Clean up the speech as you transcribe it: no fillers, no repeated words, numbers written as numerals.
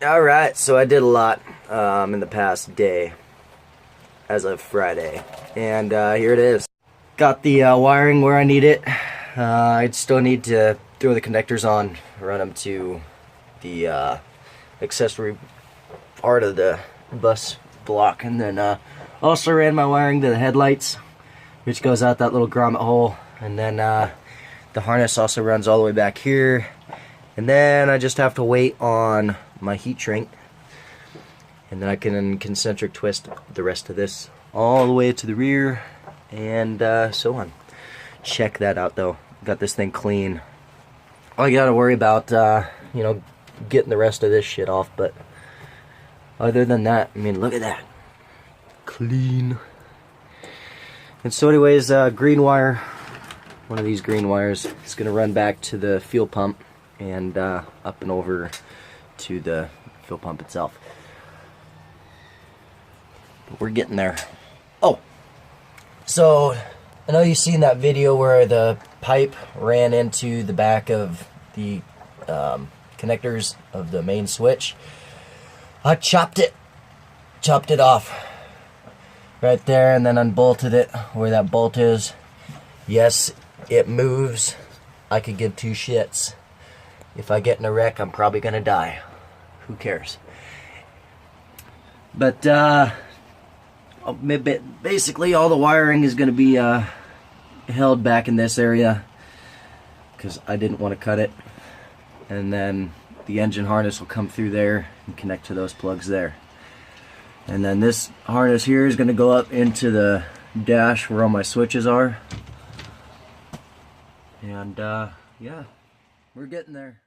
Alright, so I did a lot in the past day as of Friday, and here it is. Got the wiring where I need it. I still need to throw the connectors on, run them to the accessory part of the bus block, and then also ran my wiring to the headlights, which goes out that little grommet hole, and then the harness also runs all the way back here, and then I just have to wait on my heat shrink, and then I can concentric twist the rest of this all the way to the rear, and so on. Check that out though. Got this thing clean. All you gotta worry about, you know, getting the rest of this shit off, but other than that, I mean, look at that. Clean. And so anyways, green wire, one of these green wires, is gonna run back to the fuel pump and up and over to the fuel pump itself. But we're getting there. Oh, so I know you've seen that video where the pipe ran into the back of the connectors of the main switch. I chopped it off right there, and then unbolted it where that bolt is. Yes, it moves. I could give two shits. If I get in a wreck, I'm probably gonna die. Who cares? But basically all the wiring is going to be held back in this area because I didn't want to cut it, and then the engine harness will come through there and connect to those plugs there, and then this harness here is going to go up into the dash where all my switches are, and yeah, we're getting there.